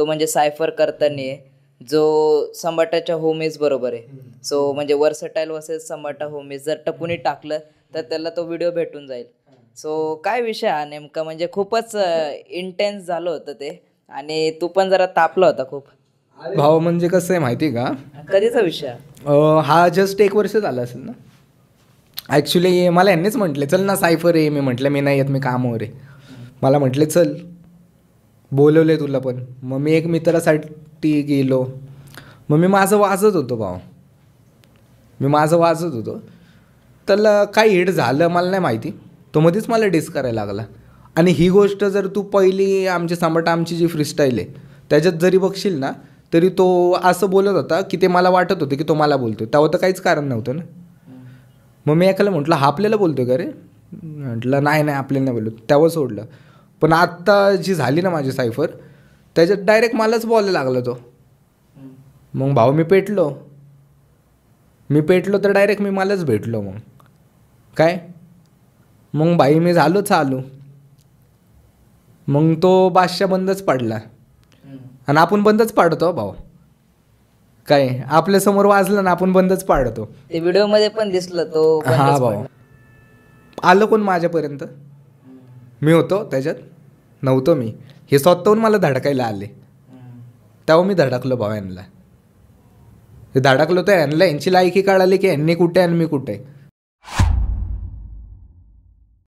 तो म्हणजे सायफर करताना आहे, जो संबाटाच्या होमीज बरोबर आहे. सो म्हणजे वर्सटाईल वर्सेस संबाटा होमीज जर टपूनी टाकलं तर त्याला तो व्हिडिओ भेटून जाईल. सो काय विषय हा नेमका, म्हणजे खूपच इंटेन्स झालं होतं ते, आणि तू पण जरा तापला होता खूप. भाव म्हणजे कसं आहे माहिती आहे का, कधीचा विषय? हा जस्ट 1 वर्ष झालं असेल ना. ॲक्च्युली मला यांनीच म्हटले चल ना सायफर आहे. मी म्हटलं मी नाही येत, मी कामावर आहे. मला म्हटले चल, बोलवले तुला पण. मग मी एक मित्रासाठी गेलो. मग मी माझं वाजत होतो भाऊ, मी माझं वाजत होतो. त्याला काय हिट झालं मला नाही माहिती, तो मध्येच मला डिस करायला लागला. आणि ही गोष्ट जर तू पहिली आमची जी फ्रीस्टाईल आहे त्याच्यात जरी बघशील ना, तरी तो असं बोलत होता की ते मला वाटत होतं की तो मला बोलतो. तेव्हा तर काहीच कारण नव्हतं ना. मग मी एकाला म्हटलं हा आपल्याला बोलतो का रे. म्हटलं नाही नाही आपल्याला नाही बोलतो. तेव्हा सोडलं. पण आत्ता जी झाली ना माझी सायफर, त्याच्यात डायरेक्ट मलाच बोलायला लागला तो. मग भाऊ मी पेटलो तर डायरेक्ट मी मलाच भेटलो. मग काय, मग भाई मी झालो चालू. मग तो बादशाह बंदच पाडला. आणि आपण बंदच पाडतो भाऊ. काय आपल्यासमोर वाजलं ना आपण बंदच पाडतो. ते व्हिडिओ मध्ये पण दिसलं तो. हा भाऊ, आलं कोण माझ्यापर्यंत, मी होतो त्याच्यात नव्हतो. मी हे स्वतःहून मला धडकायला आले, तेव्हा मी धडकलो भाऊ यांना. हे धडकलो तर यांना यांची लायकी कळाली की यांनी कुठे आणि मी कुठे.